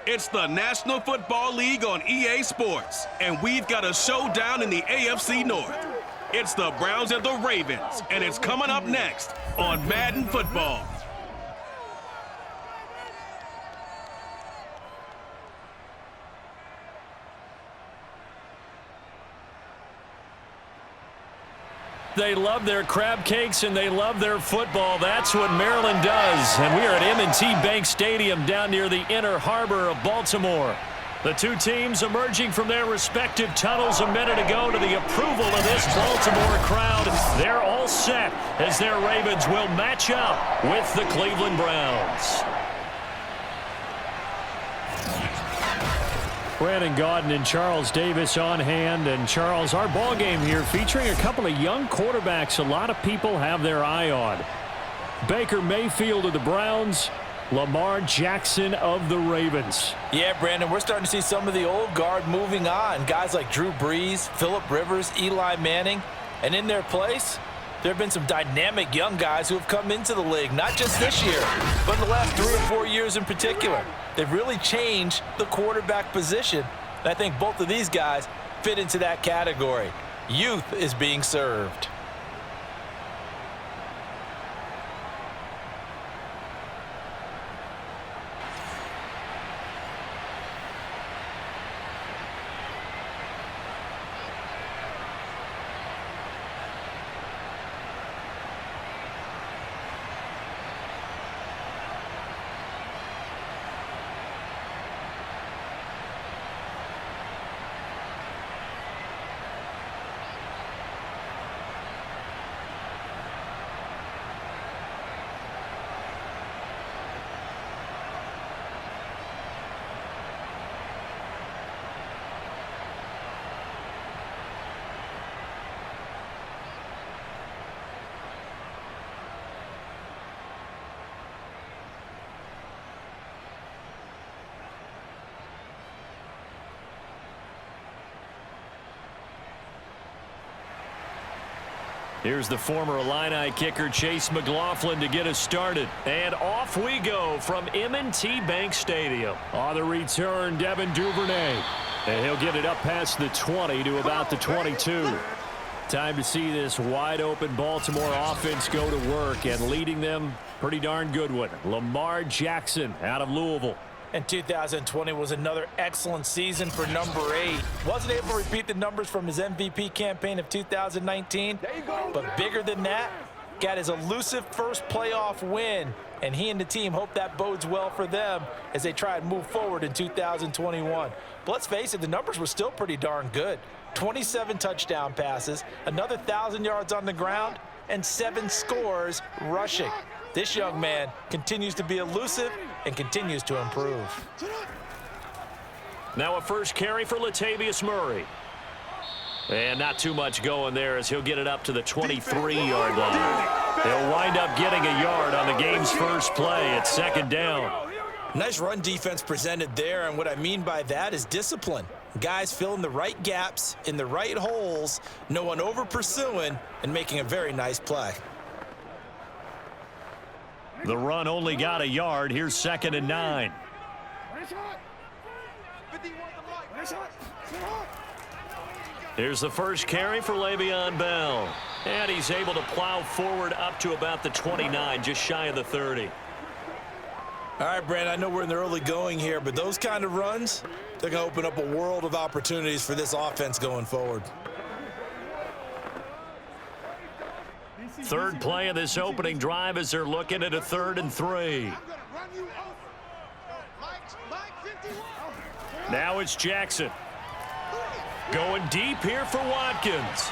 It's the National Football League on EA Sports, and we've got a showdown in the AFC North. It's the Browns and the Ravens, and it's coming up next on Madden Football. They love their crab cakes and they love their football. That's what Maryland does. And we are at M&T Bank Stadium down near the inner harbor of Baltimore. The two teams emerging from their respective tunnels a minute ago to the approval of this Baltimore crowd. They're all set as their Ravens will match up with the Cleveland Browns. Brandon Gaudin and Charles Davis on hand. And Charles, our ball game here featuring a couple of young quarterbacks a lot of people have their eye on. Baker Mayfield of the Browns, Lamar Jackson of the Ravens. Yeah, Brandon, we're starting to see some of the old guard moving on. Guys like Drew Brees, Phillip Rivers, Eli Manning. And in their place, there have been some dynamic young guys who have come into the league, not just this year, but in the last 3 or 4 years in particular. They've really changed the quarterback position. And I think both of these guys fit into that category. Youth is being served. Here's the former Illini kicker Chase McLaughlin to get us started. And off we go from M&T Bank Stadium. On the return, Devin Duvernay. And he'll get it up past the 20 to about the 22. Time to see this wide-open Baltimore offense go to work, and leading them, pretty darn good one, Lamar Jackson out of Louisville. And 2020 was another excellent season for number 8. Wasn't able to repeat the numbers from his MVP campaign of 2019, but bigger than that, got his elusive first playoff win, and he and the team hope that bodes well for them as they try and move forward in 2021. But let's face it, the numbers were still pretty darn good. 27 touchdown passes, another 1,000 yards on the ground, and 7 scores rushing. This young man continues to be elusive and continues to improve. Now a first carry for Latavius Murray. And not too much going there as he'll get it up to the 23-yard line. He'll wind up getting a yard on the game's first play at second down. Nice run defense presented there, and what I mean by that is discipline. Guys filling the right gaps in the right holes, no one over pursuing, and making a very nice play. The run only got a yard. Here's 2nd and 9. Here's the first carry for Le'Veon Bell. And he's able to plow forward up to about the 29, just shy of the 30. All right, Brandon, I know we're in the early going here, but those kind of runs, they're going to open up a world of opportunities for this offense going forward. Third play of this opening drive as they're looking at a 3rd and 3. Now it's Jackson. Going deep here for Watkins.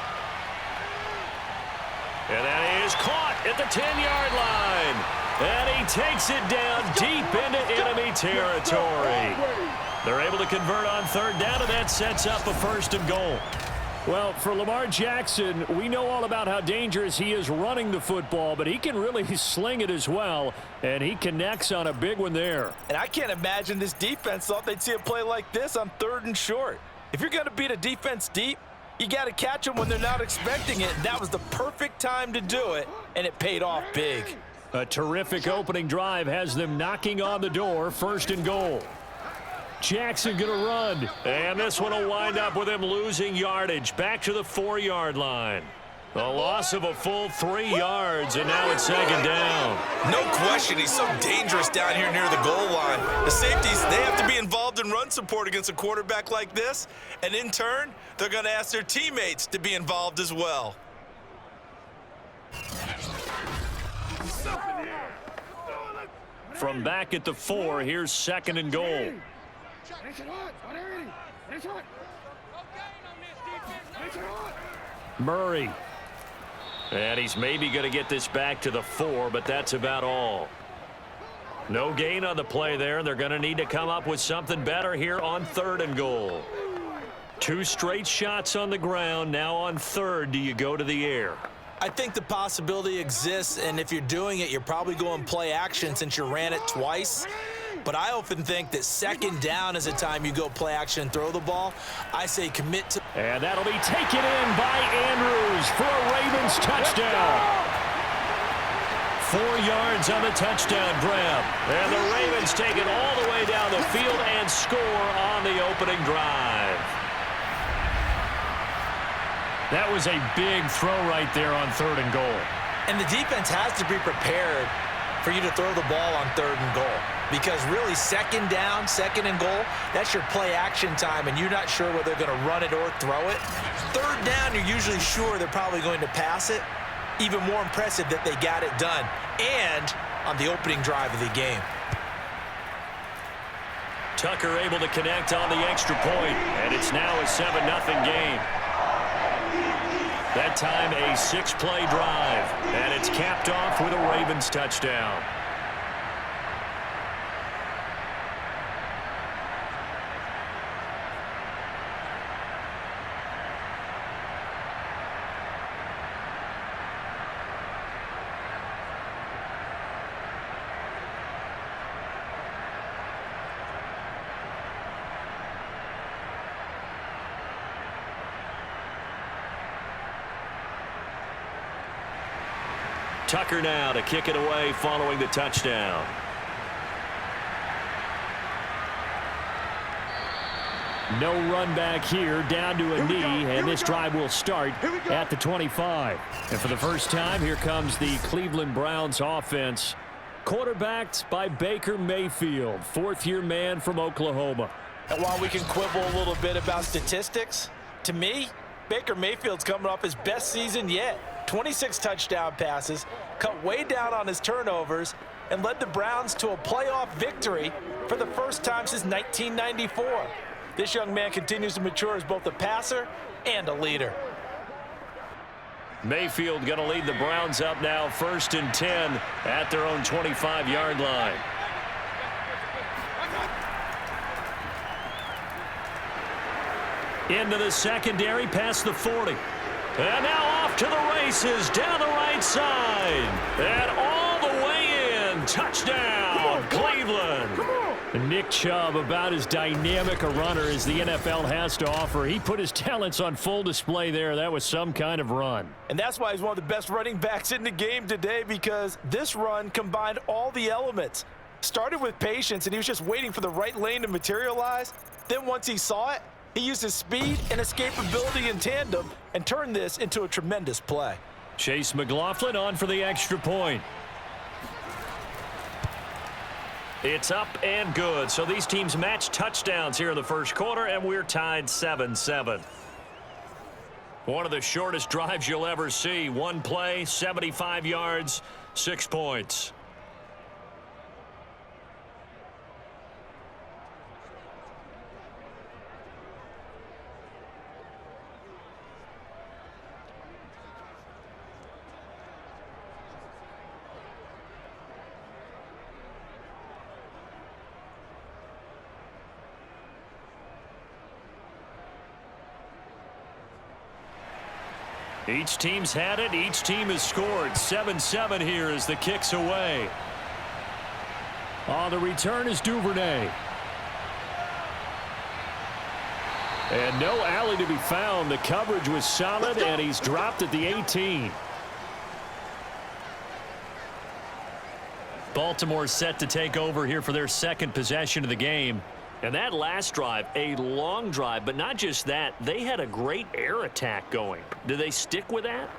And that is caught at the 10-yard line. And he takes it down deep into enemy territory. They're able to convert on 3rd down, and that sets up a 1st and goal. Well, for Lamar Jackson, we know all about how dangerous he is running the football, but he can really sling it as well, and he connects on a big one there. And I can't imagine this defense thought they'd see a play like this on 3rd and short. If you're going to beat a defense deep, you got to catch them when they're not expecting it. That was the perfect time to do it, and it paid off big. A terrific opening drive has them knocking on the door, 1st and goal. Jackson going to run. And this one will wind up with him losing yardage. Back to the 4-yard line. A loss of a full 3 yards, and now it's second down. No question, he's so dangerous down here near the goal line. The safeties, they have to be involved in run support against a quarterback like this, and in turn, they're going to ask their teammates to be involved as well. From back at the 4, here's second and goal. Murray. And he's maybe going to get this back to the 4, but that's about all. No gain on the play there. They're going to need to come up with something better here on 3rd and goal. 2 straight shots on the ground. Now on 3rd, do you go to the air? I think the possibility exists, and if you're doing it, you're probably going play action since you ran it twice. But I often think that second down is a time you go play action and throw the ball. I say commit to... And that'll be taken in by Andrews for a Ravens touchdown. 4 yards on the touchdown grab. And the Ravens take it all the way down the field and score on the opening drive. That was a big throw right there on 3rd and goal. And the defense has to be prepared for you to throw the ball on 3rd and goal. Because really, second down, 2nd and goal, that's your play action time, and you're not sure whether they're going to run it or throw it. 3rd down, you're usually sure they're probably going to pass it. Even more impressive that they got it done, and on the opening drive of the game. Tucker able to connect on the extra point, and it's now a 7-0 game. That time a 6-play drive, and it's capped off with a Ravens touchdown. Tucker now to kick it away following the touchdown. No run back here, down to a knee, and this drive will start at the 25. And for the first time, here comes the Cleveland Browns offense, quarterbacked by Baker Mayfield, 4th-year man from Oklahoma. And while we can quibble a little bit about statistics, to me, Baker Mayfield's coming off his best season yet. 26 touchdown passes, cut way down on his turnovers, and led the Browns to a playoff victory for the first time since 1994. This young man continues to mature as both a passer and a leader. Mayfield going to lead the Browns up now, 1st and 10 at their own 25-yard line. Into the secondary, past the 40. And now off to the races, down the right side. And all the way in. Touchdown, Cleveland. Nick Chubb, about as dynamic a runner as the NFL has to offer. He put his talents on full display there. That was some kind of run. And that's why he's one of the best running backs in the game today, because this run combined all the elements. Started with patience, and he was just waiting for the right lane to materialize. Then once he saw it, he used his speed and escapability in tandem and turned this into a tremendous play. Chase McLaughlin on for the extra point. It's up and good. So these teams match touchdowns here in the first quarter, and we're tied 7-7. One of the shortest drives you'll ever see. One play, 75 yards, 6 points. Each team's had it. Each team has scored. 7-7 here as the kick's away. On the return is Duvernay. And no alley to be found. The coverage was solid, and he's dropped at the 18. Baltimore set to take over here for their second possession of the game. And that last drive, a long drive, but not just that, they had a great air attack going. Do they stick with that?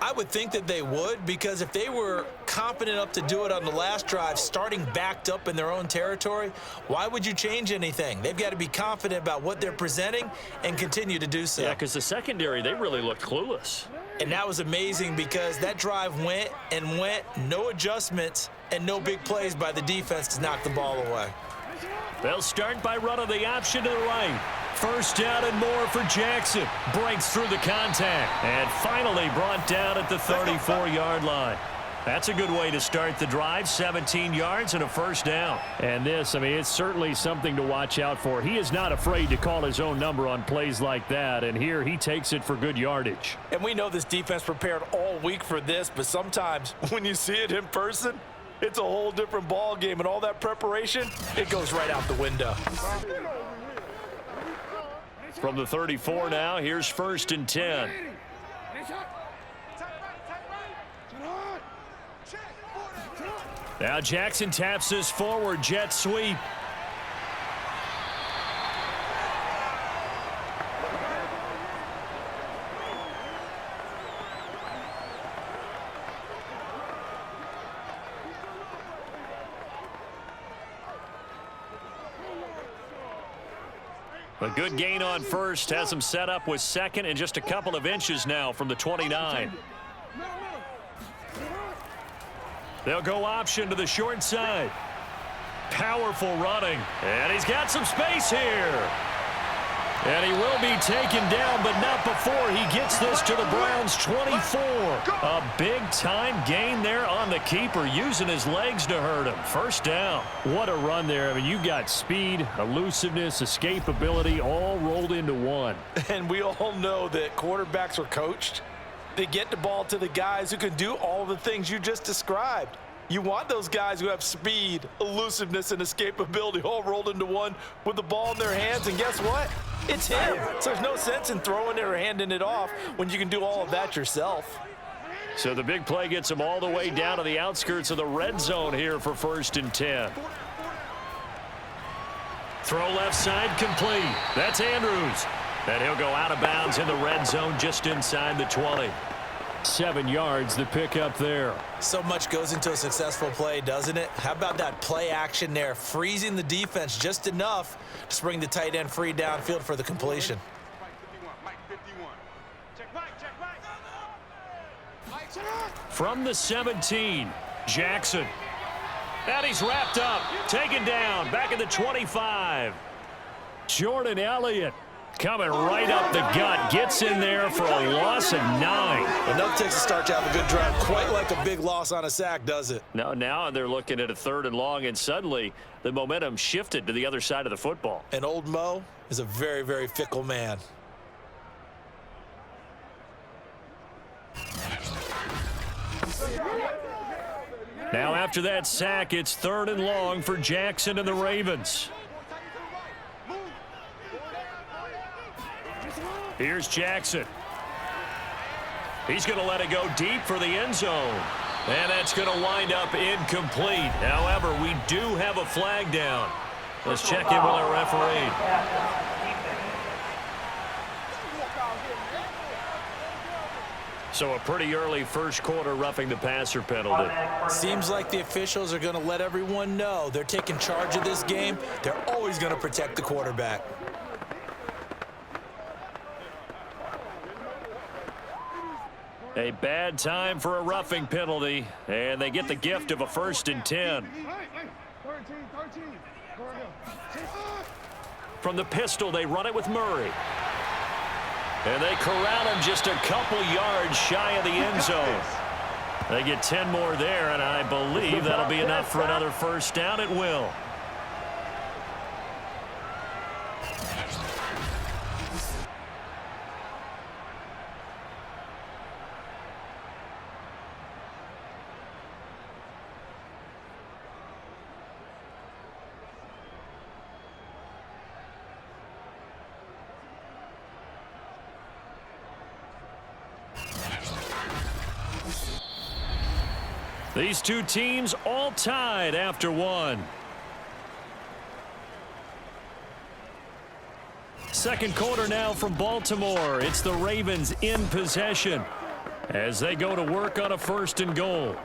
I would think that they would, because if they were confident enough to do it on the last drive, starting backed up in their own territory, why would you change anything? They've got to be confident about what they're presenting and continue to do so. Yeah, because the secondary, they really looked clueless. And that was amazing because that drive went and went, no adjustments and no big plays by the defense to knock the ball away. They'll start by running the option to the right. First down and more for Jackson. Breaks through the contact and finally brought down at the 34-yard line. That's a good way to start the drive, 17 yards and a first down. And this, I mean, it's certainly something to watch out for. He is not afraid to call his own number on plays like that, and here he takes it for good yardage. And we know this defense prepared all week for this, but sometimes when you see it in person, it's a whole different ball game, and all that preparation, it goes right out the window. From the 34 now, here's first and 10. Now Jackson taps this forward jet sweep. A good gain on first, has him set up with second and just a couple of inches now from the 29. They'll go option to the short side. Powerful running, and he's got some space here. And he will be taken down, but not before he gets this to the Browns' 24. A big-time gain there on the keeper, using his legs to hurt him. First down. What a run there. I mean, you got speed, elusiveness, escapability, all rolled into one. And we all know that quarterbacks are coached. They get the ball to the guys who can do all the things you just described. You want those guys who have speed, elusiveness, and escapability all rolled into one with the ball in their hands, and guess what? It's him. So there's no sense in throwing it or handing it off when you can do all of that yourself. So the big play gets him all the way down to the outskirts of the red zone here for first and 10. Throw left side complete. That's Andrews. And he'll go out of bounds in the red zone just inside the 20. 7 yards the pick up there. So much goes into a successful play, doesn't it? How about that play action there, freezing the defense just enough to bring the tight end free downfield for the completion. From the 17, Jackson. And he's wrapped up, taken down, back at the 25. Jordan Elliott coming right up the gut, gets in there for a loss of 9. Enough takes a start to have a good drive. Quite like a big loss on a sack, does it? No, now they're looking at a 3rd and long, and suddenly the momentum shifted to the other side of the football. And old Mo is a very, very fickle man. Now after that sack, it's 3rd and long for Jackson and the Ravens. Here's Jackson. He's going to let it go deep for the end zone. And that's going to wind up incomplete. However, we do have a flag down. Let's check in with our referee. So a pretty early first quarter roughing the passer penalty. Seems like the officials are going to let everyone know they're taking charge of this game. They're always going to protect the quarterback. A bad time for a roughing penalty, and they get the gift of a 1st and 10. From the pistol, they run it with Murray. And they corral him just a couple yards shy of the end zone. They get 10 more there, and I believe that'll be enough for another first down. It will. These two teams all tied after one. Second quarter now from Baltimore. It's the Ravens in possession as they go to work on a 1st and goal.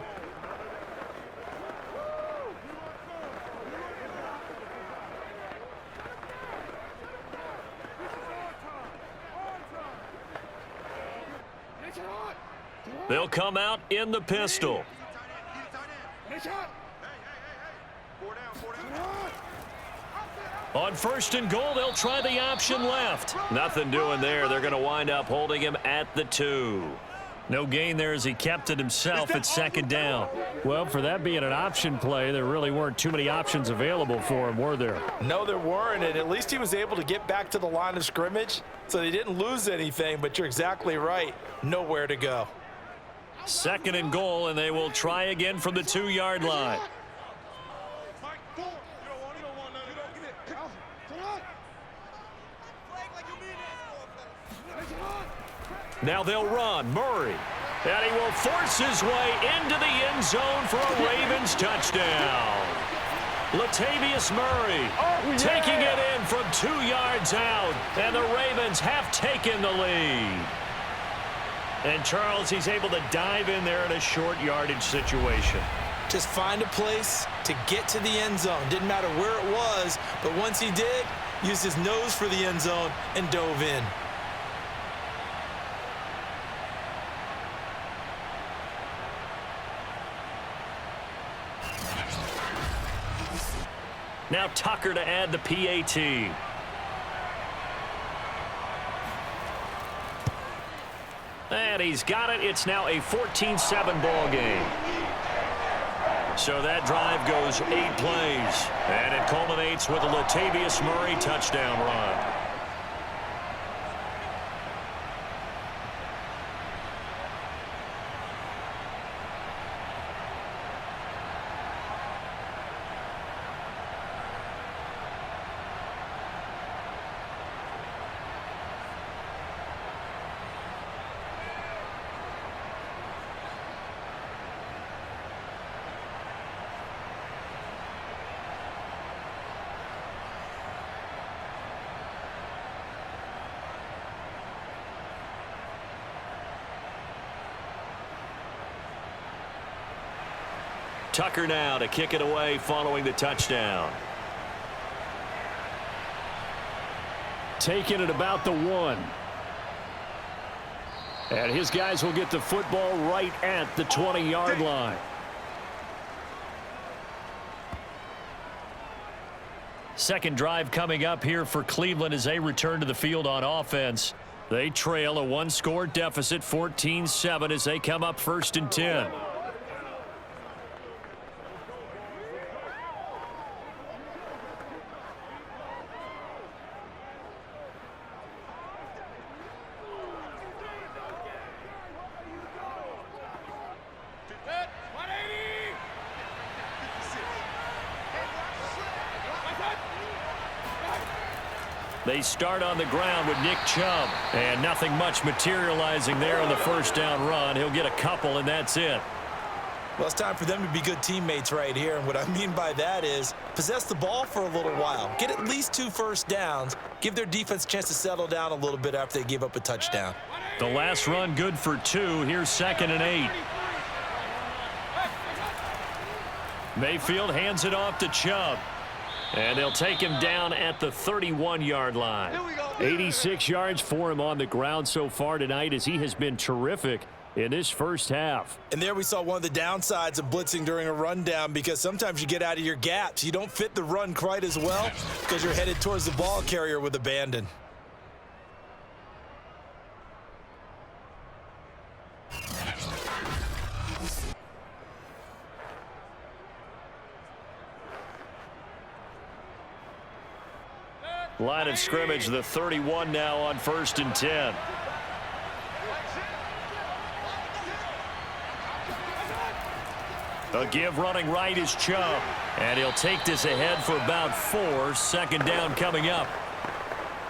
They'll come out in the pistol. On 1st and goal, they'll try the option left. Nothing doing there. They're going to wind up holding him at the 2. No gain there as he kept it himself at 2nd down. Well, for that being an option play, there really weren't too many options available for him, were there? No, there weren't, and at least he was able to get back to the line of scrimmage, so they didn't lose anything, but you're exactly right. Nowhere to go. 2nd and goal, and they will try again from the 2-yard line. Now they'll run. Murray. And he will force his way into the end zone for a Ravens touchdown. Latavius Murray taking it in from 2 yards out. And the Ravens have taken the lead. And Charles, he's able to dive in there in a short yardage situation. Just find a place to get to the end zone. Didn't matter where it was, but once he did, used his nose for the end zone and dove in. Now Tucker to add the PAT. And he's got it. It's now a 14-7 ball game. So that drive goes 8 plays. And it culminates with a Latavius Murray touchdown run. Tucker now to kick it away following the touchdown. Taking it about the 1. And his guys will get the football right at the 20-yard line. Second drive coming up here for Cleveland as they return to the field on offense. They trail a 1-score deficit, 14-7, as they come up 1st and 10. They start on the ground with Nick Chubb. And nothing much materializing there on the 1st down run. He'll get a couple, and that's it. Well, it's time for them to be good teammates right here. And what I mean by that is possess the ball for a little while. Get at least 2 first downs. Give their defense a chance to settle down a little bit after they give up a touchdown. The last run good for 2. Here's 2nd and 8. Mayfield hands it off to Chubb. And they'll take him down at the 31-yard line. 86 yards for him on the ground so far tonight as he has been terrific in this first half. And there we saw one of the downsides of blitzing during a rundown, because sometimes you get out of your gaps. You don't fit the run quite as well because you're headed towards the ball carrier with abandon. Line of scrimmage, the 31 now on 1st and 10. A give running right is Chubb. And he'll take this ahead for about 4. 2nd down coming up.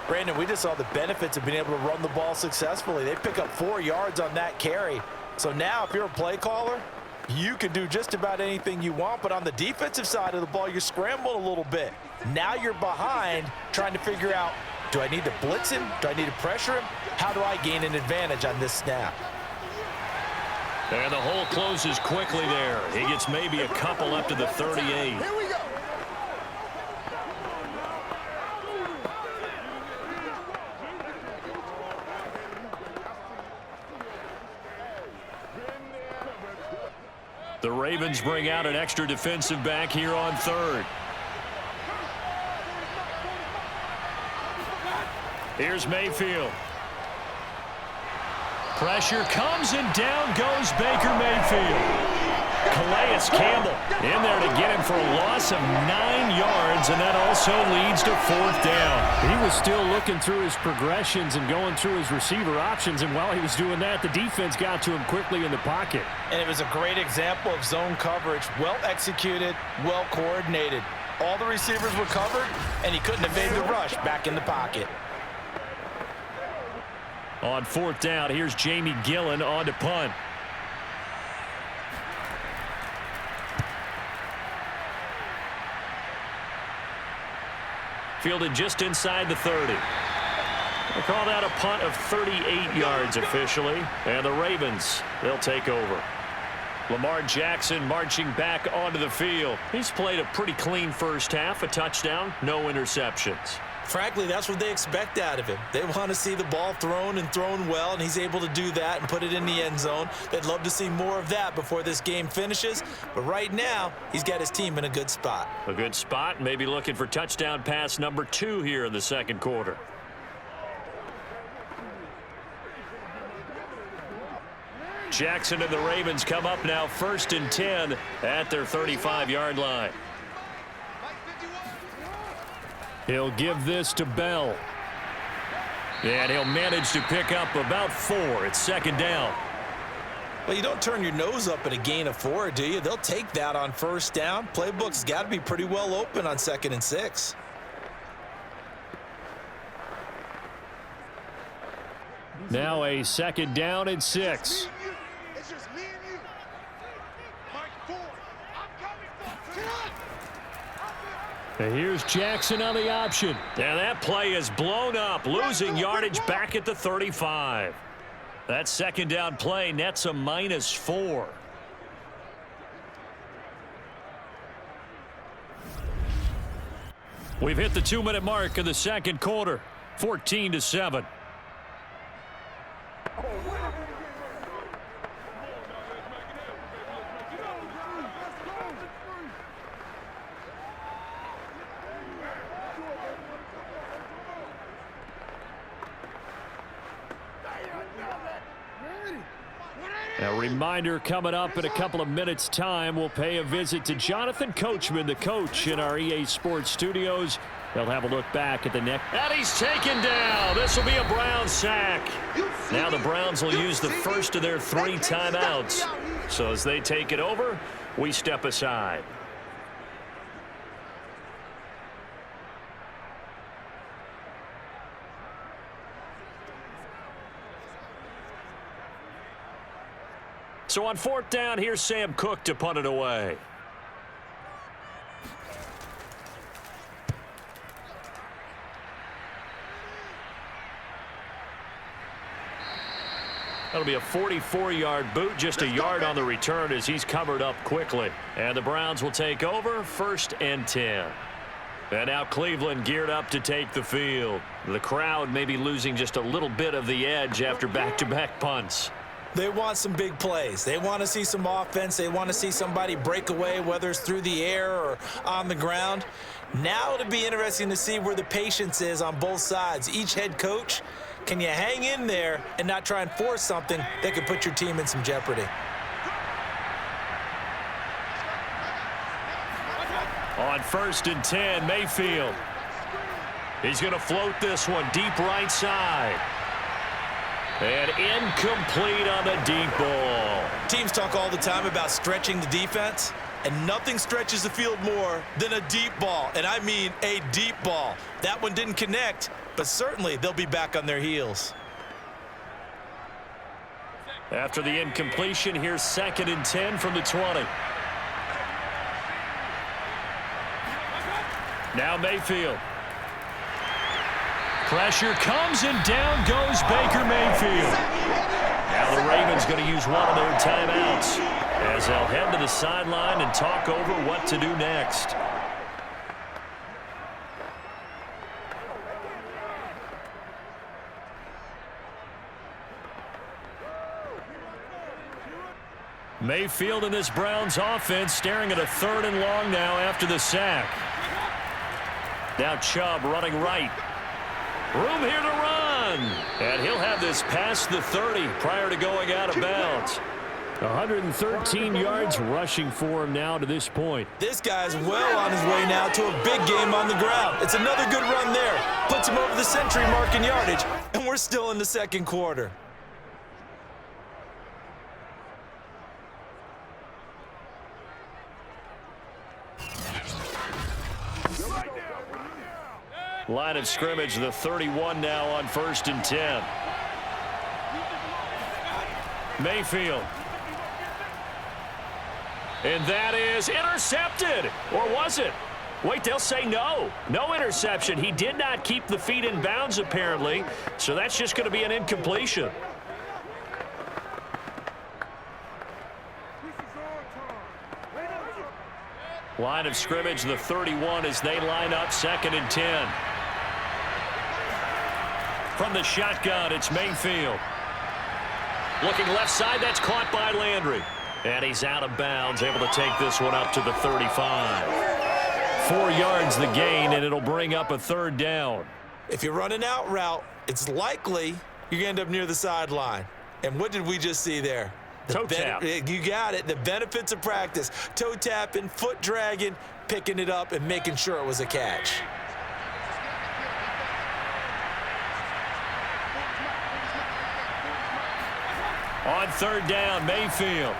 Brandon, we just saw the benefits of being able to run the ball successfully. They pick up 4 yards on that carry. So now if you're a play caller, you can do just about anything you want. But on the defensive side of the ball, you're scrambling a little bit. Now you're behind trying to figure out, Do I need to blitz him? Do I need to pressure him? How do I gain an advantage on this snap? And the hole closes quickly there. He gets maybe a couple up to the 38. Here we go. The Ravens bring out an extra defensive back here on third. Here's Mayfield. Pressure comes and down goes Baker Mayfield. Calais Campbell in there to get him for a loss of 9 yards, and that also leads to 4th down. He was still looking through his progressions and going through his receiver options, and while he was doing that, the defense got to him quickly in the pocket. And it was a great example of zone coverage. Well executed, well coordinated. All the receivers were covered, and he couldn't evade the rush back in the pocket. On 4th down, here's Jamie Gillen on to punt. Fielded just inside the 30. They call that a punt of 38 yards officially. And the Ravens, they'll take over. Lamar Jackson marching back onto the field. He's played a pretty clean first half, a touchdown, no interceptions. Frankly, that's what they expect out of him. They want to see the ball thrown and thrown well, and he's able to do that and put it in the end zone. They'd love to see more of that before this game finishes. But right now, he's got his team in a good spot. A good spot, maybe looking for touchdown pass number 2 here in the second quarter. Jackson and the Ravens come up now 1st and 10 at their 35-yard line. He'll give this to Bell. And he'll manage to pick up about 4. It's 2nd down. Well, you don't turn your nose up at a gain of 4, do you? They'll take that on 1st down. Playbook's got to be pretty well open on 2nd and 6. Now a 2nd down and 6. It's just me and you. Mike Ford, I'm coming for you. And here's Jackson on the option. And that play is blown up, losing yardage back at the 35. That 2nd down play nets a -4. We've hit the 2-minute mark of the second quarter, 14-7. A reminder coming up in a couple of minutes' time. We'll pay a visit to Jonathan Coachman, the coach in our EA Sports studios. They'll have a look back at the next. And he's taken down. This will be a Browns sack. Now the Browns will use the first of their 3 timeouts. So as they take it over, we step aside. So on 4th down, here's Sam Cook to punt it away. That'll be a 44-yard boot, just a yard on the return as he's covered up quickly. And the Browns will take over 1st and 10. And now Cleveland geared up to take the field. The crowd may be losing just a little bit of the edge after back-to-back punts. They want some big plays. They want to see some offense. They want to see somebody break away, whether it's through the air or on the ground. Now it'll be interesting to see where the patience is on both sides. Each head coach, can you hang in there and not try and force something that could put your team in some jeopardy? On 1st and 10, Mayfield. He's going to float this one deep right side. And incomplete on the deep ball. Teams talk all the time about stretching the defense, and nothing stretches the field more than a deep ball, and I mean a deep ball. That one didn't connect, but certainly they'll be back on their heels. After the incompletion, here's 2nd and 10 from the 20. Now Mayfield. Pressure comes, and down goes Baker Mayfield. Now the Ravens going to use one of their timeouts as they'll head to the sideline and talk over what to do next. Mayfield in this Browns offense staring at a 3rd and long now after the sack. Now Chubb running right. Room here to run. And he'll have this past the 30 prior to going out of bounds. 113 yards rushing for him now to this point. This guy's well on his way now to a big game on the ground. It's another good run there. Puts him over the century mark in yardage, and we're still in the second quarter. Line of scrimmage, the 31 now on 1st and 10. Mayfield. And that is intercepted. Or was it? Wait, they'll say no. No interception. He did not keep the feet in bounds, apparently. So that's just going to be an incompletion. Line of scrimmage, the 31 as they line up 2nd and 10. From the shotgun, it's Mayfield. Looking left side, that's caught by Landry. And he's out of bounds, able to take this one up to the 35. 4 yards the gain, and it'll bring up a 3rd down. If you're running out route, it's likely you're going to end up near the sideline. And what did we just see there? Toe tap. You got it. The benefits of practice. Toe tapping, foot dragging, picking it up, and making sure it was a catch. On 3rd down, Mayfield.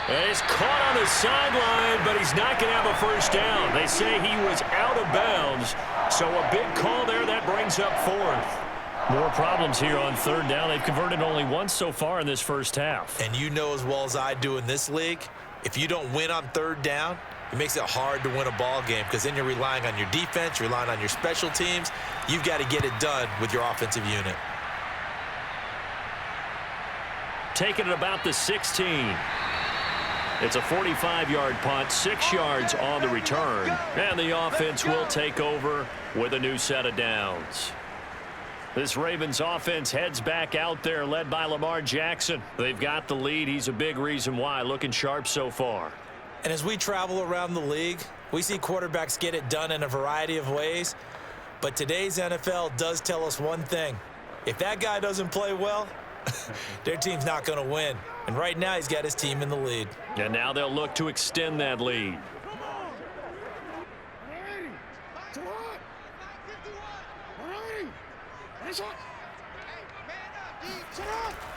And he's caught on the sideline, but he's not going to have a 1st down. They say he was out of bounds, so a big call there that brings up 4th. More problems here on 3rd down. They've converted only once so far in this first half. And you know as well as I do in this league, if you don't win on 3rd down, it makes it hard to win a ball game because then you're relying on your defense, you're relying on your special teams. You've got to get it done with your offensive unit. Taking it about the 16. It's a 45-yard punt, 6 yards on the return. And the offense will take over with a new set of downs. This Ravens offense heads back out there, led by Lamar Jackson. They've got the lead. He's a big reason why, looking sharp so far. And as we travel around the league, we see quarterbacks get it done in a variety of ways. But today's NFL does tell us one thing. If that guy doesn't play well, their team's not going to win. And right now, he's got his team in the lead. And now they'll look to extend that lead.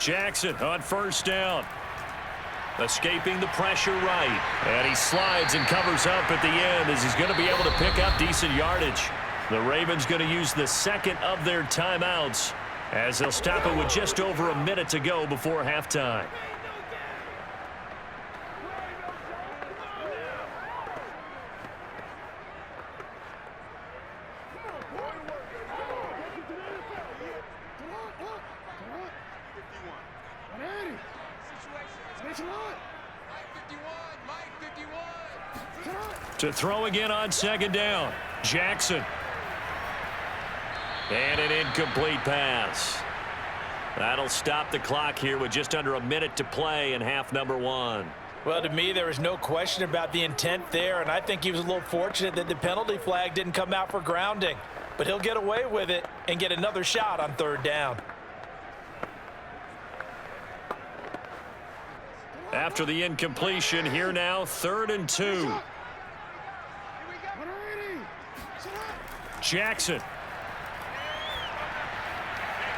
Jackson on 1st down. Escaping the pressure right. And he slides and covers up at the end as he's going to be able to pick up decent yardage. The Ravens going to use the 2nd of their timeouts as they'll stop it with just over a minute to go before halftime. To throw again on 2nd down. Jackson. And an incomplete pass. That'll stop the clock here with just under a minute to play in half number 1. Well, to me, there was no question about the intent there, and I think he was a little fortunate that the penalty flag didn't come out for grounding. But he'll get away with it and get another shot on 3rd down. After the incompletion, here now, 3rd and 2. Jackson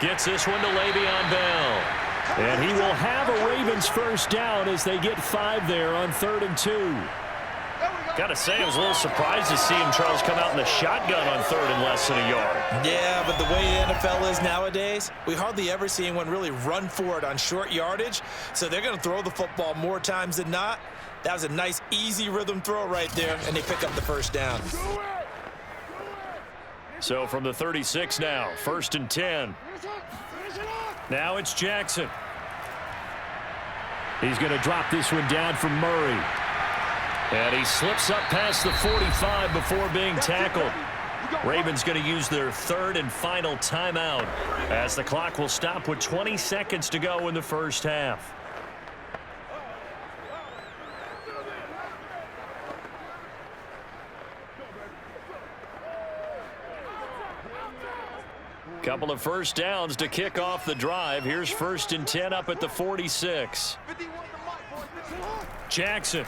gets this one to Le'Veon Bell. And he will have a Ravens 1st down as they get 5 there on 3rd and 2. Got to say, I was a little surprised to see him, Charles, come out in the shotgun on 3rd and less than a yard. Yeah, but the way the NFL is nowadays, we hardly ever see anyone really run for it on short yardage. So they're going to throw the football more times than not. That was a nice, easy rhythm throw right there, and they pick up the 1st down. So from the 36 now, 1st and 10. Now it's Jackson. He's going to drop this one down from Murray. And he slips up past the 45 before being tackled. Ravens going to use their 3rd and final timeout as the clock will stop with 20 seconds to go in the first half. Couple of first downs to kick off the drive. Here's 1st and 10 up at the 46. Jackson.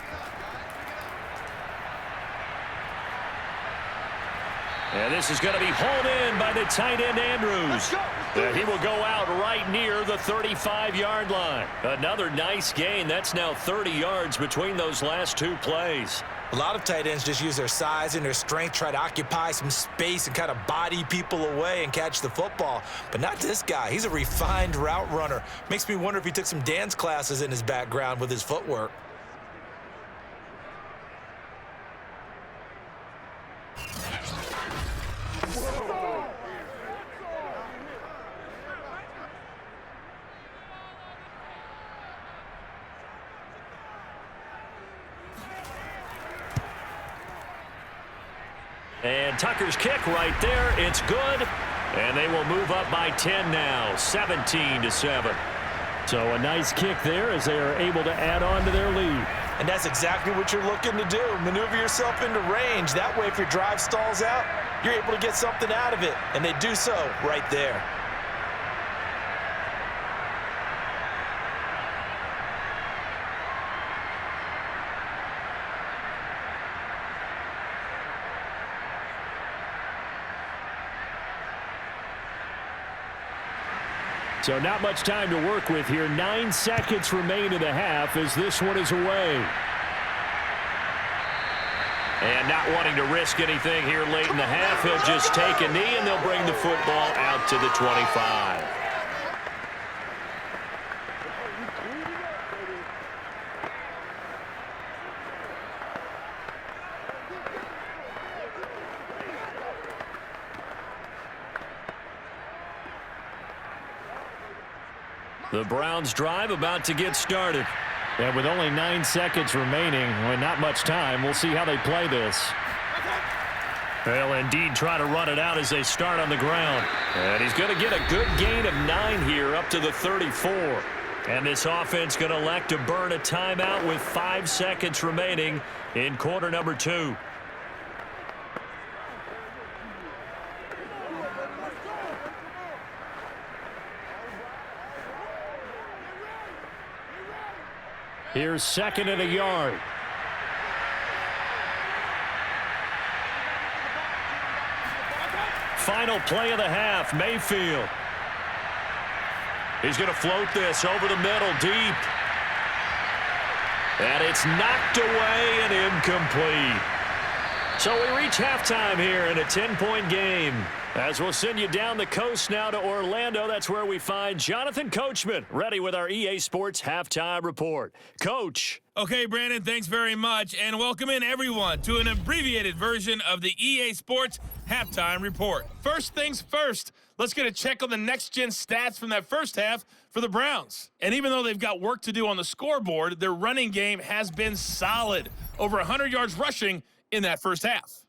And this is going to be hauled in by the tight end Andrews. And he will go out right near the 35-yard line. Another nice gain. That's now 30 yards between those last 2 plays. A lot of tight ends just use their size and their strength, try to occupy some space and kind of body people away and catch the football. But not this guy. He's a refined route runner. Makes me wonder if he took some dance classes in his background with his footwork. And Tucker's kick right there. It's good. And they will move up by 10 now, 17-7. So a nice kick there as they are able to add on to their lead. And that's exactly what you're looking to do. Maneuver yourself into range. That way, if your drive stalls out, you're able to get something out of it. And they do so right there. So not much time to work with here. 9 seconds remain in the half as this one is away. And not wanting to risk anything here late in the half, he'll just take a knee and they'll bring the football out to the 25. The Browns drive about to get started. And with only 9 seconds remaining, and not much time, we'll see how they play this. They'll indeed try to run it out as they start on the ground. And he's going to get a good gain of 9 here up to the 34. And this offense going to elect to burn a timeout with 5 seconds remaining in quarter number 2. Here's 2nd and a yard. Final play of the half, Mayfield. He's going to float this over the middle, deep. And it's knocked away and incomplete. So we reach halftime here in a 10-point game. As we'll send you down the coast now to Orlando, that's where we find Jonathan Coachman, ready with our EA Sports Halftime Report. Coach. Okay, Brandon, thanks very much, and welcome in everyone to an abbreviated version of the EA Sports Halftime Report. First things first, let's get a check on the next-gen stats from that first half for the Browns. And even though they've got work to do on the scoreboard, their running game has been solid. Over 100 yards rushing in that first half.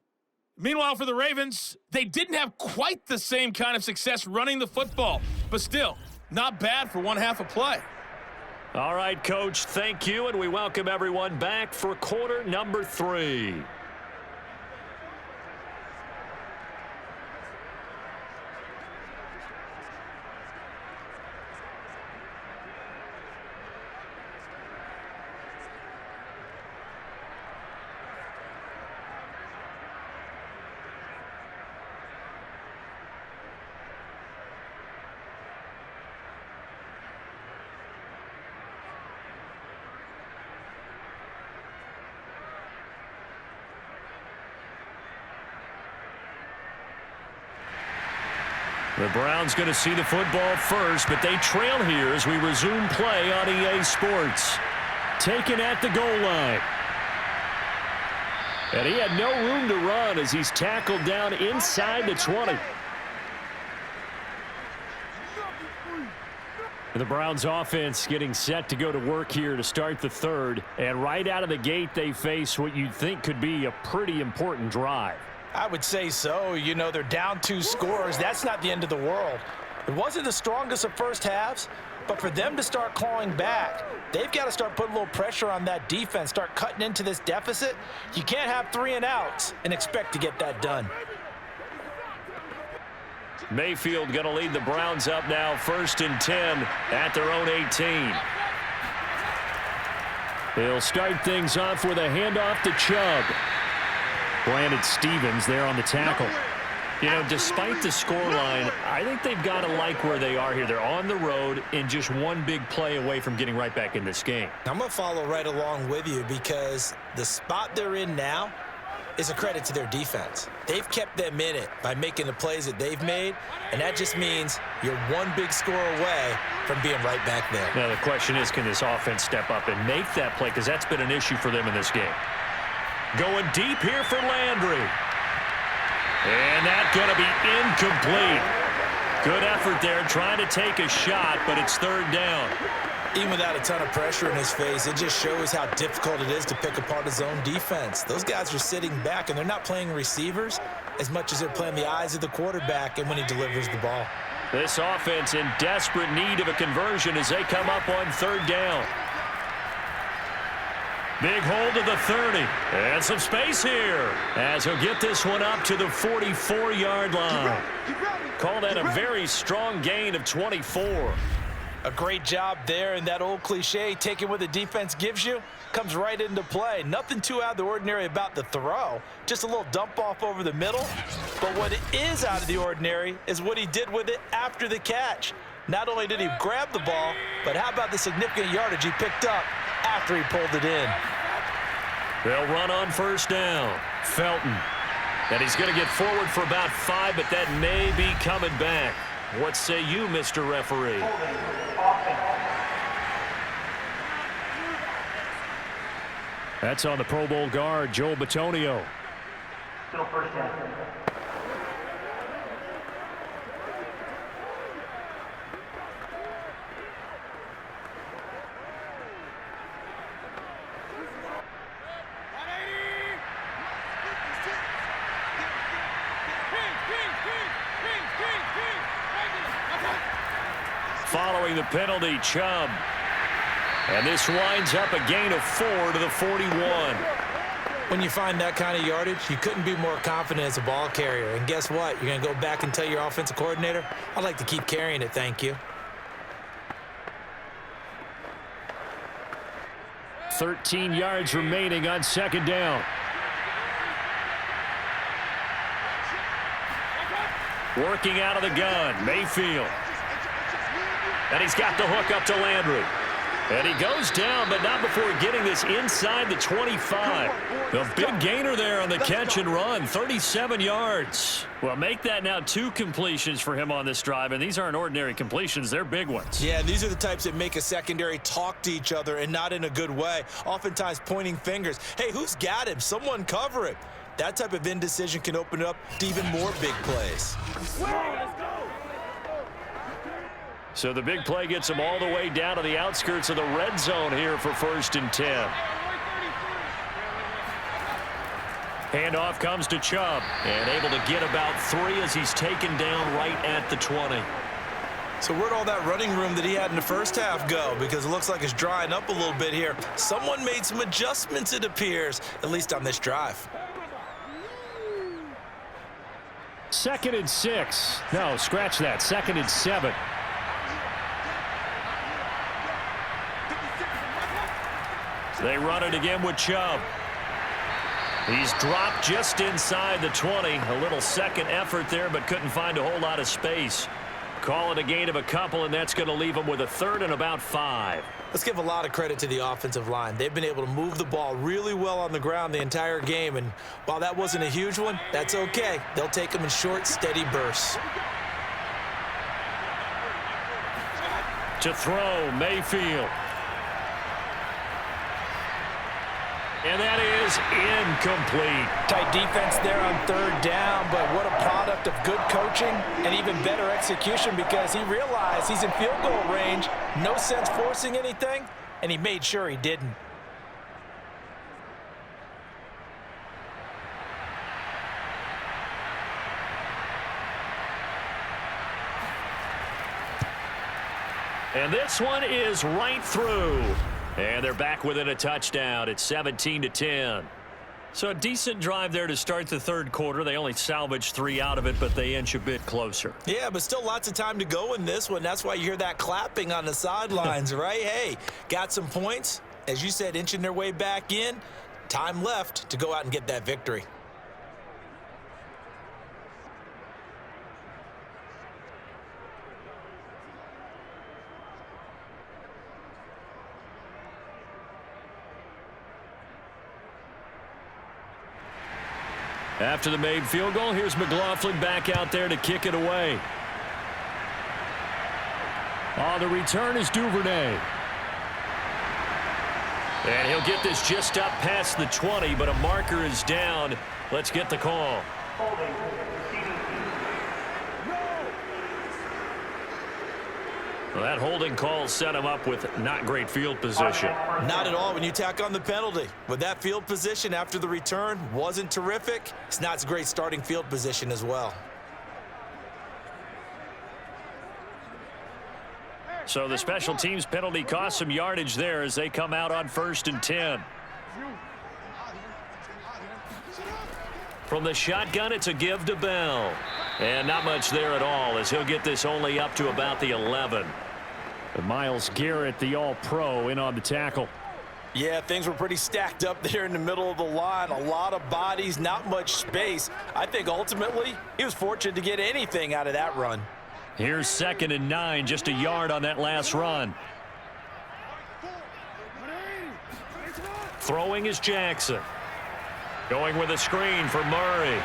Meanwhile, for the Ravens, they didn't have quite the same kind of success running the football, but still, not bad for one half of play. All right, Coach, thank you, and we welcome everyone back for quarter number 3. The Browns going to see the football first, but they trail here as we resume play on EA Sports. Taken at the goal line. And he had no room to run as he's tackled down inside the 20. The Browns offense getting set to go to work here to start the third. And right out of the gate, they face what you'd think could be a pretty important drive. I would say so. You know, they're down 2 scores. That's not the end of the world. It wasn't the strongest of first halves, but for them to start clawing back, they've got to start putting a little pressure on that defense, start cutting into this deficit. You can't have 3 and outs and expect to get that done. Mayfield going to lead the Browns up now, 1st and 10 at their own 18. He'll start things off with a handoff to Chubb. Brandon Stevens there on the tackle. You know, despite the scoreline, I think they've got to like where they are here. They're on the road and just one big play away from getting right back in this game. I'm going to follow right along with you because the spot they're in now is a credit to their defense. They've kept them in it by making the plays that they've made, and that just means you're one big score away from being right back there. Now the question is, can this offense step up and make that play? Because that's been an issue for them in this game. Going deep here for Landry. And that's going to be incomplete. Good effort there trying to take a shot, but it's 3rd down. Even without a ton of pressure in his face, it just shows how difficult it is to pick apart his own defense. Those guys are sitting back, and they're not playing receivers as much as they're playing the eyes of the quarterback and when he delivers the ball. This offense in desperate need of a conversion as they come up on 3rd down. Big hold of the 30. And some space here as he'll get this one up to the 44-yard line. Call that a very strong gain of 24. A great job there, and that old cliche, taking what the defense gives you, comes right into play. Nothing too out of the ordinary about the throw, just a little dump off over the middle. But what is out of the ordinary is what he did with it after the catch. Not only did he grab the ball, but how about the significant yardage he picked up after he pulled it in. They'll run on 1st down. Felton. And he's going to get forward for about 5, but that may be coming back. What say you, Mr. Referee? That's on the Pro Bowl guard, Joel Bitonio. Still 1st down. Following the penalty, Chubb. And this winds up a gain of 4 to the 41. When you find that kind of yardage, you couldn't be more confident as a ball carrier. And guess what? You're going to go back and tell your offensive coordinator, I'd like to keep carrying it, thank you. 13 yards remaining on 2nd down. Working out of the gun, Mayfield. And he's got the hook up to Landry. And he goes down, but not before getting this inside the 25. The big gainer there on the catch and run, 37 yards. Well, make that now 2 completions for him on this drive, and these aren't ordinary completions. They're big ones. Yeah, these are the types that make a secondary talk to each other and not in a good way, oftentimes pointing fingers. Hey, who's got him? Someone cover it. That type of indecision can open it up to even more big plays. So the big play gets him all the way down to the outskirts of the red zone here for 1st and 10. Handoff comes to Chubb, and able to get about 3 as he's taken down right at the 20. So where'd all that running room that he had in the first half go? Because it looks like it's drying up a little bit here. Someone made some adjustments, it appears, at least on this drive. 2nd and 6. No, scratch that. 2nd and 7. They run it again with Chubb. He's dropped just inside the 20. A little second effort there, but couldn't find a whole lot of space. Call it a gain of a couple, and that's going to leave him with a 3rd and about 5. Let's give a lot of credit to the offensive line. They've been able to move the ball really well on the ground the entire game, and while that wasn't a huge one, that's okay. They'll take them in short, steady bursts. To throw, Mayfield. And that is incomplete. Tight defense there on third down, but what a product of good coaching and even better execution because he realized he's in field goal range, no sense forcing anything, and he made sure he didn't. And this one is right through. And they're back within a touchdown. It's 17-10. So a decent drive there to start the third quarter. They only salvaged 3 out of it, but they inch a bit closer. Yeah, but still lots of time to go in this one. That's why you hear that clapping on the sidelines, right? Hey, got some points. As you said, inching their way back in. Time left to go out and get that victory. After the made field goal, here's McLaughlin back out there to kick it away. On the return is Duvernay. And he'll get this just up past the 20, but a marker is down. Let's get the call. Well, that holding call set him up with not great field position. Not at all when you tack on the penalty. With that field position after the return wasn't terrific. It's not a great starting field position as well. So the special teams penalty cost some yardage there as they come out on 1st and 10. From the shotgun, it's a give to Bell. And not much there at all as he'll get this only up to about the 11. Myles Garrett, the all-pro, in on the tackle. Yeah, things were pretty stacked up there in the middle of the line. A lot of bodies, not much space. I think ultimately he was fortunate to get anything out of that run. Here's 2nd and 9, just a yard on that last run. Throwing is Jackson. Going with a screen for Murray.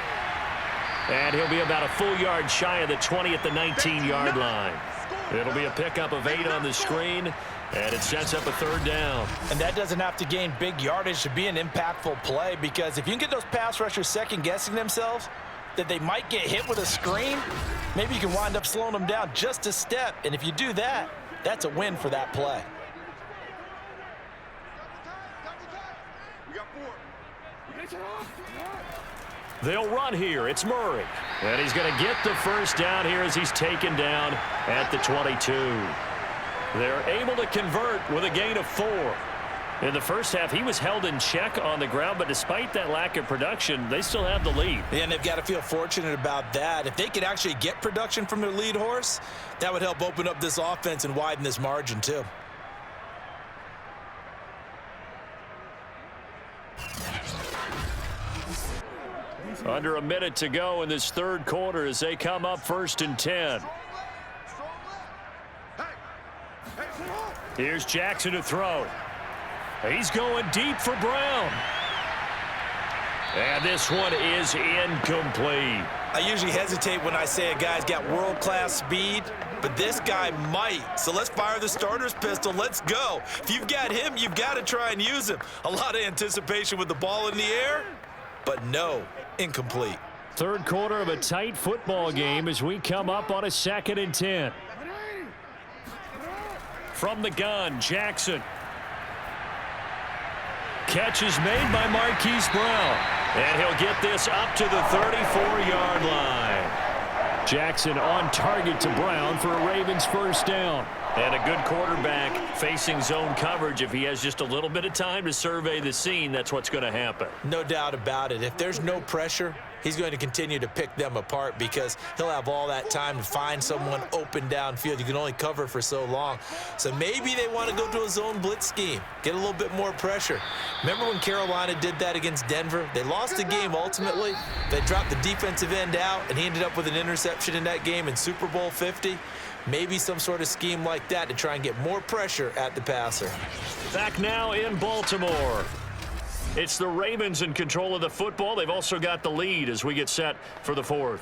And he'll be about a full yard shy of the 20 at the 19-yard line. It'll be a pickup of 8 on the screen, and it sets up a 3rd down. And that doesn't have to gain big yardage to be an impactful play because if you can get those pass rushers second-guessing themselves that they might get hit with a screen, maybe you can wind up slowing them down just a step. And if you do that, that's a win for that play. They'll run here. It's Murray. And he's going to get the 1st down here as he's taken down at the 22. They're able to convert with a gain of 4. In the first half, he was held in check on the ground, but despite that lack of production, they still have the lead. And they've got to feel fortunate about that. If they could actually get production from their lead horse, that would help open up this offense and widen this margin too. Under a minute to go in this 3rd quarter as they come up 1st and 10. Here's Jackson to throw. He's going deep for Brown. And this one is incomplete. I usually hesitate when I say a guy's got world-class speed, but this guy might. So let's fire the starter's pistol. Let's go. If you've got him, you've got to try and use him. A lot of anticipation with the ball in the air, but no, incomplete. 3rd quarter of a tight football game as we come up on a 2nd and 10. From the gun, Jackson. Catch is made by Marquise Brown. And he'll get this up to the 34-yard line. Jackson on target to Brown for a Ravens 1st down. And a good quarterback facing zone coverage. If he has just a little bit of time to survey the scene, that's what's going to happen. No doubt about it. If there's no pressure, he's going to continue to pick them apart because he'll have all that time to find someone open downfield. You can only cover for so long. So maybe they want to go to a zone blitz scheme, get a little bit more pressure. Remember when Carolina did that against Denver? They lost the game ultimately. They dropped the defensive end out, and he ended up with an interception in that game in Super Bowl 50. Maybe some sort of scheme like that to try and get more pressure at the passer. Back now in Baltimore. It's the Ravens in control of the football. They've also got the lead as we get set for the 4th.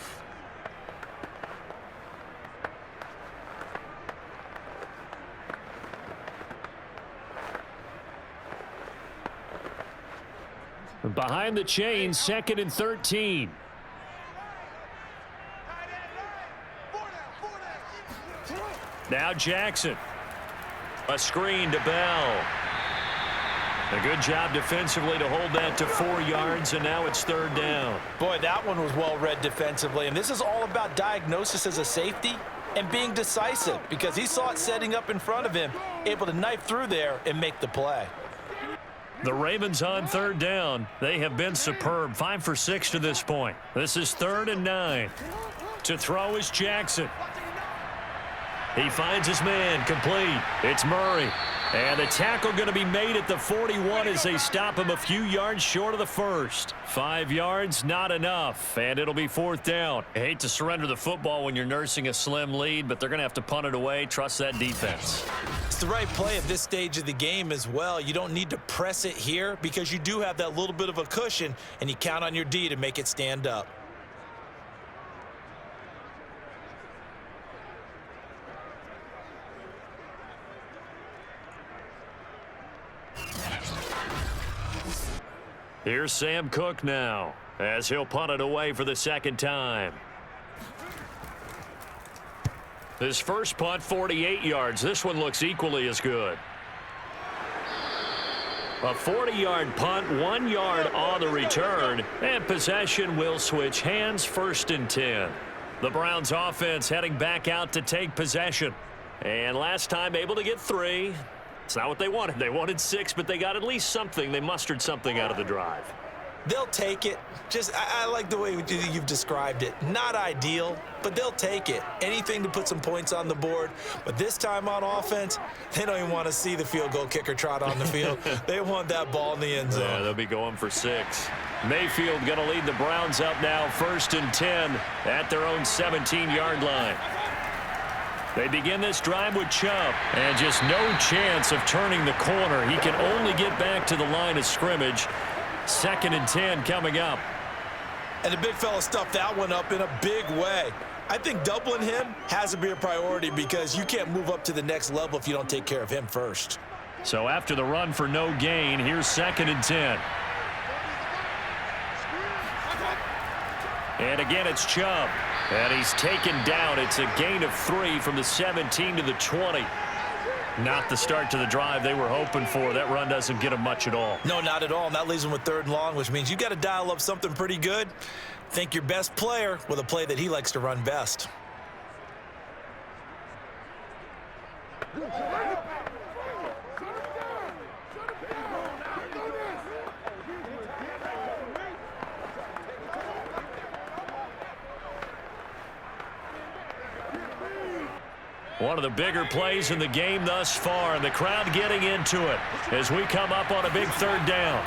Behind the chain, 2nd and 13. Now Jackson. A screen to Bell. A good job defensively to hold that to 4 yards, and now it's 3rd down. Boy, that one was well read defensively, and this is all about diagnosis as a safety and being decisive because he saw it setting up in front of him, able to knife through there and make the play. The Ravens on 3rd down. They have been superb, 5 for 6 to this point. This is 3rd and 9. To throw is Jackson. He finds his man, complete. It's Murray. And the tackle going to be made at the 41 as they stop him a few yards short of the first. 5 yards, not enough, and it'll be 4th down. I hate to surrender the football when you're nursing a slim lead, but they're going to have to punt it away. Trust that defense. It's the right play at this stage of the game as well. You don't need to press it here because you do have that little bit of a cushion, and you count on your D to make it stand up. Here's Sam Cook now as he'll punt it away for the 2nd time. His first punt, 48 yards. This one looks equally as good. A 40-yard punt, 1 yard on the return, and possession will switch hands, 1st and 10. The Browns offense heading back out to take possession. And last time able to get 3. It's not what they wanted. They wanted 6, but they got at least something. They mustered something out of the drive. They'll take it. I like the way you've described it. Not ideal, but they'll take it. Anything to put some points on the board. But this time on offense, they don't even want to see the field goal kicker trot on the field. They want that ball in the end zone. Yeah, they'll be going for 6. Mayfield going to lead the Browns up now, 1st and 10 at their own 17-yard line. They begin this drive with Chubb, and just no chance of turning the corner. He can only get back to the line of scrimmage. 2nd and 10 coming up. And the big fella stuffed that one up in a big way. I think doubling him has to be a priority because you can't move up to the next level if you don't take care of him first. So after the run for no gain, here's 2nd and 10. And again, it's Chubb. And he's taken down. It's a gain of 3 from the 17 to the 20. Not the start to the drive they were hoping for. That run doesn't get them much at all. No, not at all. And that leaves them with 3rd and long, which means you got to dial up something pretty good. Think your best player with a play that he likes to run best. One of the bigger plays in the game thus far, and the crowd getting into it as we come up on a big 3rd down.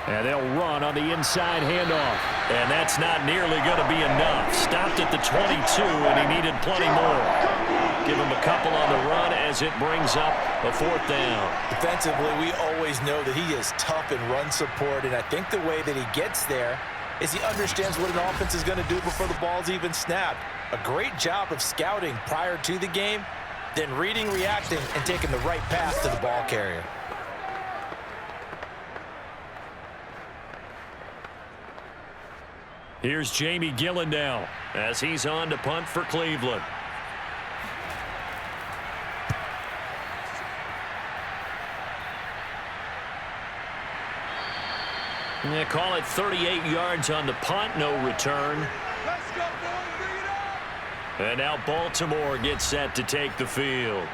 And they'll run on the inside handoff. And that's not nearly going to be enough. Stopped at the 22, and he needed plenty more. Give him a couple on the run as it brings up a 4th down. Defensively, we always know that he is tough in run support, and I think the way that he gets there is he understands what an offense is going to do before the ball's even snapped. A great job of scouting prior to the game, then reading, reacting, and taking the right path to the ball carrier. Here's Jamie Gillen now as he's on to punt for Cleveland. They call it 38 yards on the punt, no return. Let's go, boys. Bring it up. And now Baltimore gets set to take the field.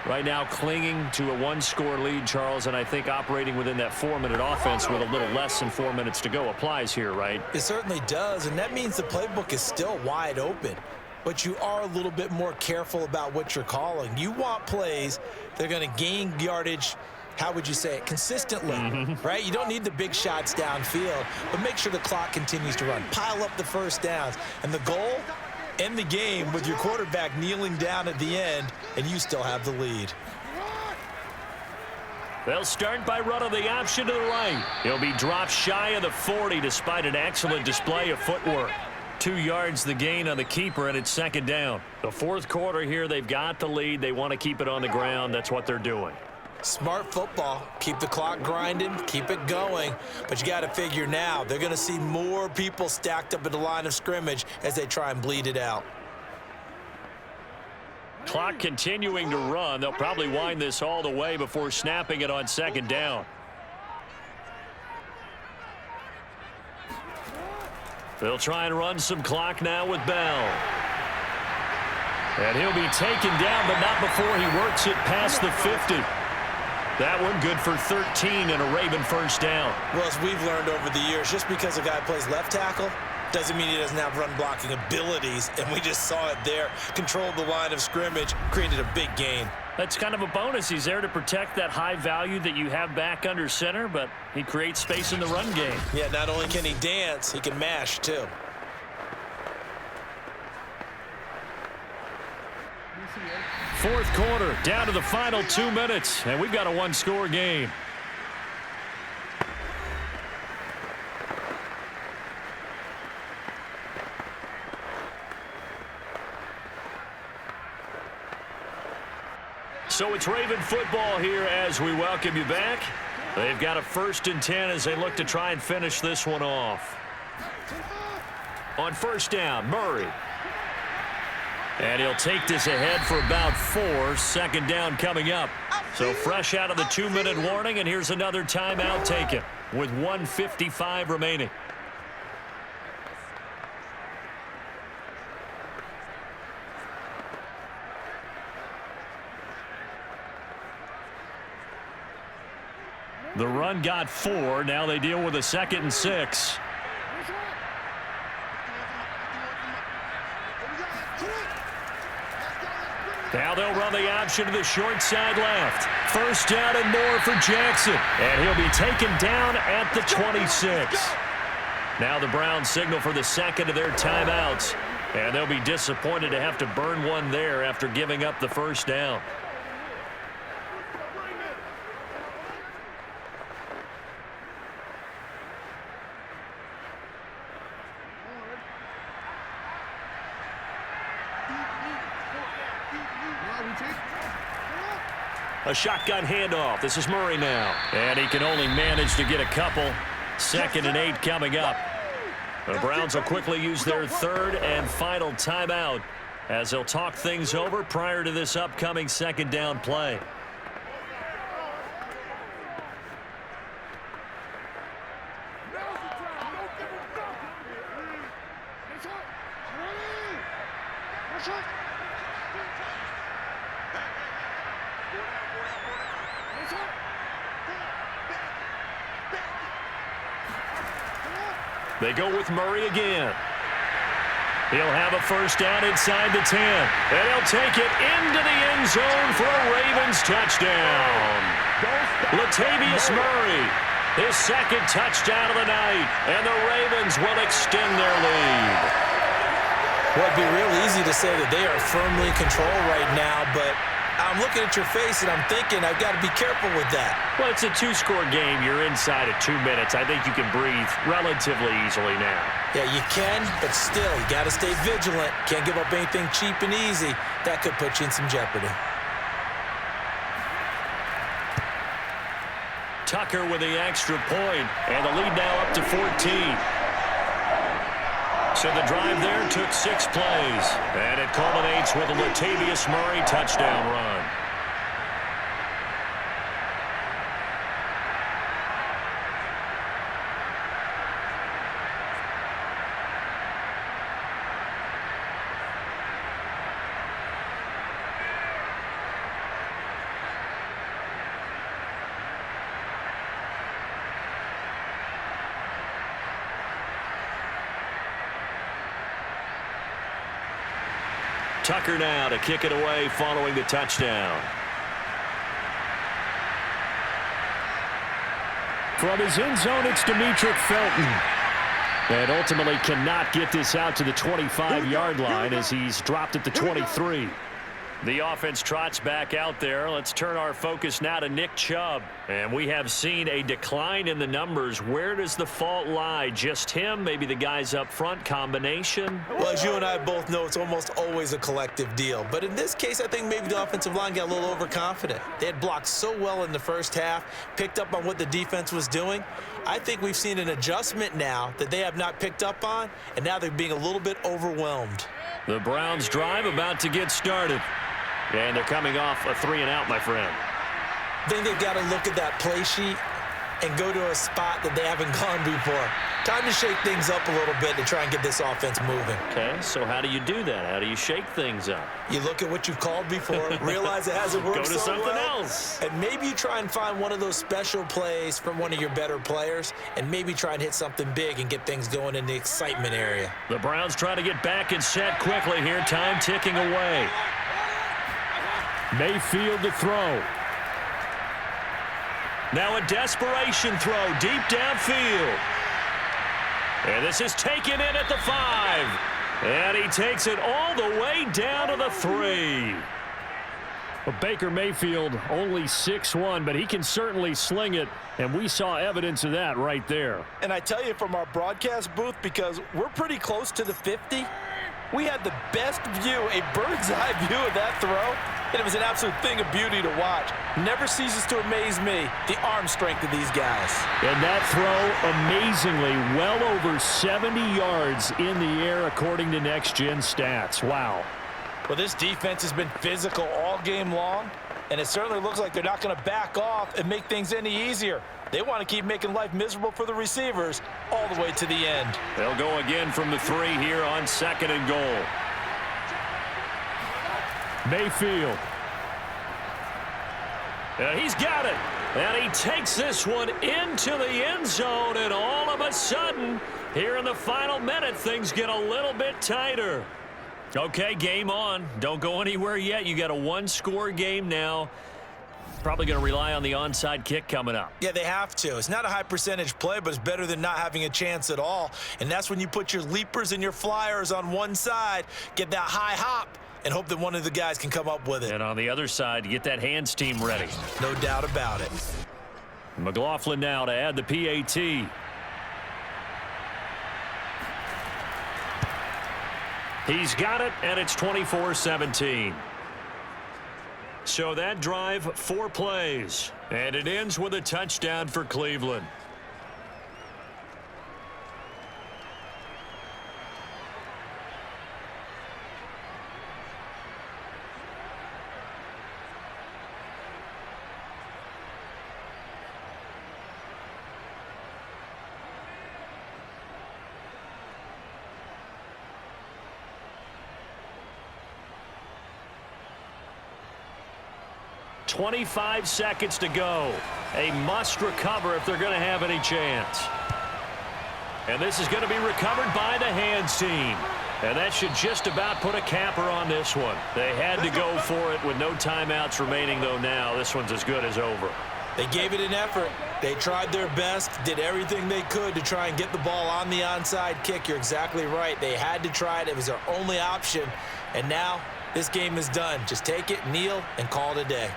Right now clinging to a 1-score lead, Charles, and I think operating within that 4-minute offense with a little less than 4 minutes to go applies here, right? It certainly does, and that means the playbook is still wide open. But you are a little bit more careful about what you're calling. You want plays that are going to gain yardage, how would you say it, consistently, right? You don't need the big shots downfield, but make sure the clock continues to run. Pile up the first downs. And the goal, end the game with your quarterback kneeling down at the end, and you still have the lead. They'll start by running the option to the right. He'll be dropped shy of the 40 despite an excellent display of footwork. 2 yards the gain on the keeper, and it's 2nd down. The 4th quarter here, they've got the lead. They want to keep it on the ground. That's what they're doing. Smart football. Keep the clock grinding, keep it going. But you got to figure now, they're going to see more people stacked up at the line of scrimmage as they try and bleed it out. Clock continuing to run. They'll probably wind this all the way before snapping it on second down. They'll try and run some clock now with Bell. And he'll be taken down, but not before he works it past the 50. That one good for 13 and a Raven first down. Well, as we've learned over the years, just because a guy plays left tackle doesn't mean he doesn't have run blocking abilities, and we just saw it there. Controlled the line of scrimmage, created a big gain. That's kind of a bonus. He's there to protect that high value that you have back under center, but he creates space in the run game. Yeah, not only can he dance, he can mash too. Fourth quarter, down to the final 2 minutes, and we've got a one-score game. So it's Raven football here as we welcome you back. They've got a 1st and 10 as they look to try and finish this one off. On first down, Murray. And he'll take this ahead for about 4. Second down coming up. So fresh out of the 2-minute warning, and here's another timeout taken with 1:55 remaining. The run got 4. Now they deal with a 2nd and 6. Now they'll run the option to the short side left. First down and more for Jackson. And he'll be taken down at the 26. Now the Browns signal for the second of their timeouts. And they'll be disappointed to have to burn one there after giving up the first down. A shotgun handoff. This is Murray now. And he can only manage to get a couple. 2nd and 8 coming up. The Browns will quickly use their 3rd and final timeout as they'll talk things over prior to this upcoming 2nd down play. They go with Murray again. He'll have a first down inside the 10. And he'll take it into the end zone for a Ravens touchdown. Latavius Murray, his 2nd touchdown of the night. And the Ravens will extend their lead. Well, it'd be real easy to say that they are firmly in control right now, but I'm looking at your face and I'm thinking I've got to be careful with that. Well, it's a 2-score game. You're inside of 2 minutes. I think you can breathe relatively easily now. Yeah, you can, but still, you got to stay vigilant. Can't give up anything cheap and easy. That could put you in some jeopardy. Tucker with the extra point, and the lead now up to 14. So the drive there took 6 plays, and it culminates with a Latavius Murray touchdown run. Tucker now to kick it away following the touchdown. From his end zone, it's Demetric Felton. And ultimately cannot get this out to the 25-yard line as he's dropped at the 23. The offense trots back out there. Let's turn our focus now to Nick Chubb. And we have seen a decline in the numbers. Where does the fault lie? Just him? Maybe the guys up front? Combination? Well, as you and I both know, it's almost always a collective deal. But in this case, I think maybe the offensive line got a little overconfident. They had blocked so well in the first half, picked up on what the defense was doing. I think we've seen an adjustment now that they have not picked up on, and now they're being a little bit overwhelmed. The Browns drive about to get started. And they're coming off a 3-and-out, my friend. I think they've got to look at that play sheet and go to a spot that they haven't gone before. Time to shake things up a little bit to try and get this offense moving. Okay, so how do you do that? How do you shake things up? You look at what you've called before, realize it hasn't worked Go to so something well, else. and maybe you try and find one of those special plays from one of your better players, and maybe try and hit something big and get things going in the excitement area. The Browns try to get back and set quickly here. Time ticking away. Mayfield to throw. Now a desperation throw deep downfield. And this is taken in at the 5. And he takes it all the way down to the 3. Well, Baker Mayfield only 6'1", but he can certainly sling it, and we saw evidence of that right there. And I tell you from our broadcast booth, because we're pretty close to the 50, we had the best view, a bird's-eye view of that throw, and it was an absolute thing of beauty to watch. Never ceases to amaze me, the arm strength of these guys. And that throw, amazingly, well over 70 yards in the air, according to Next Gen Stats. Wow. Well, this defense has been physical all game long, and it certainly looks like they're not going to back off and make things any easier. They want to keep making life miserable for the receivers all the way to the end. They'll go again from the 3 here on 2nd and goal. Mayfield. And he's got it. And he takes this one into the end zone, and all of a sudden, here in the final minute, things get a little bit tighter. Okay, game on. Don't go anywhere yet. You got a 1-score game now. Probably going to rely on the onside kick coming up. Yeah, they have to. It's not a high percentage play, but it's better than not having a chance at all. And that's when you put your leapers and your flyers on one side, get that high hop, and hope that one of the guys can come up with it. And on the other side, you get that hands team ready. No doubt about it. McLaughlin now to add the PAT. He's got it, and it's 24-17. So that drive, 4 plays, and it ends with a touchdown for Cleveland. .25 seconds to go. A must recover if they're going to have any chance. And this is going to be recovered by the hands team. And that should just about put a capper on this one. They had to go for it with no timeouts remaining, though now. This one's as good as over. They gave it an effort. They tried their best, did everything they could to try and get the ball on the onside kick. You're exactly right. They had to try it. It was their only option. And now this game is done. Just take it, kneel, and call it a day.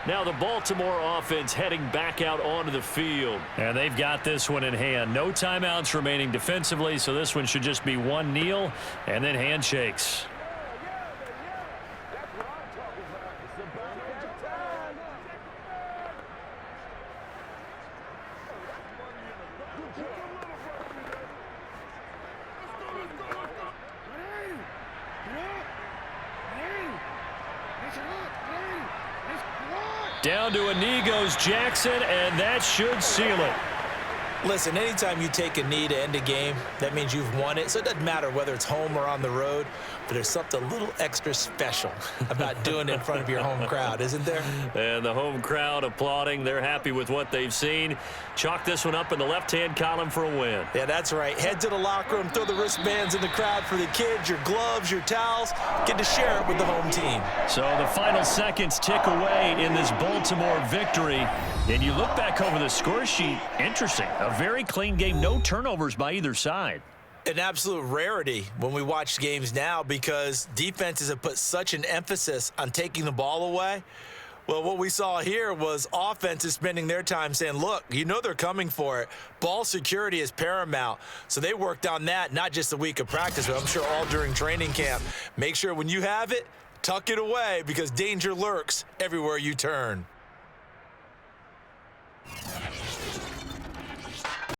Now the Baltimore offense heading back out onto the field. And they've got this one in hand. No timeouts remaining defensively, so this one should just be one kneel and then handshakes. Down to a knee goes Jackson, and that should seal it. Listen, anytime you take a knee to end a game, that means you've won it. So it doesn't matter whether it's home or on the road, but there's something a little extra special about doing it in front of your home crowd, isn't there? And the home crowd applauding. They're happy with what they've seen. Chalk this one up in the left-hand column for a win. Yeah, that's right. Head to the locker room, throw the wristbands in the crowd for the kids, your gloves, your towels. Get to share it with the home team. So the final seconds tick away in this Baltimore victory. And you look back over the score sheet, interesting. A very clean game, no turnovers by either side. An absolute rarity when we watch games now because defenses have put such an emphasis on taking the ball away. Well, what we saw here was offenses spending their time saying, look, you know they're coming for it. Ball security is paramount. So they worked on that, not just a week of practice, but I'm sure all during training camp. Make sure when you have it, tuck it away because danger lurks everywhere you turn.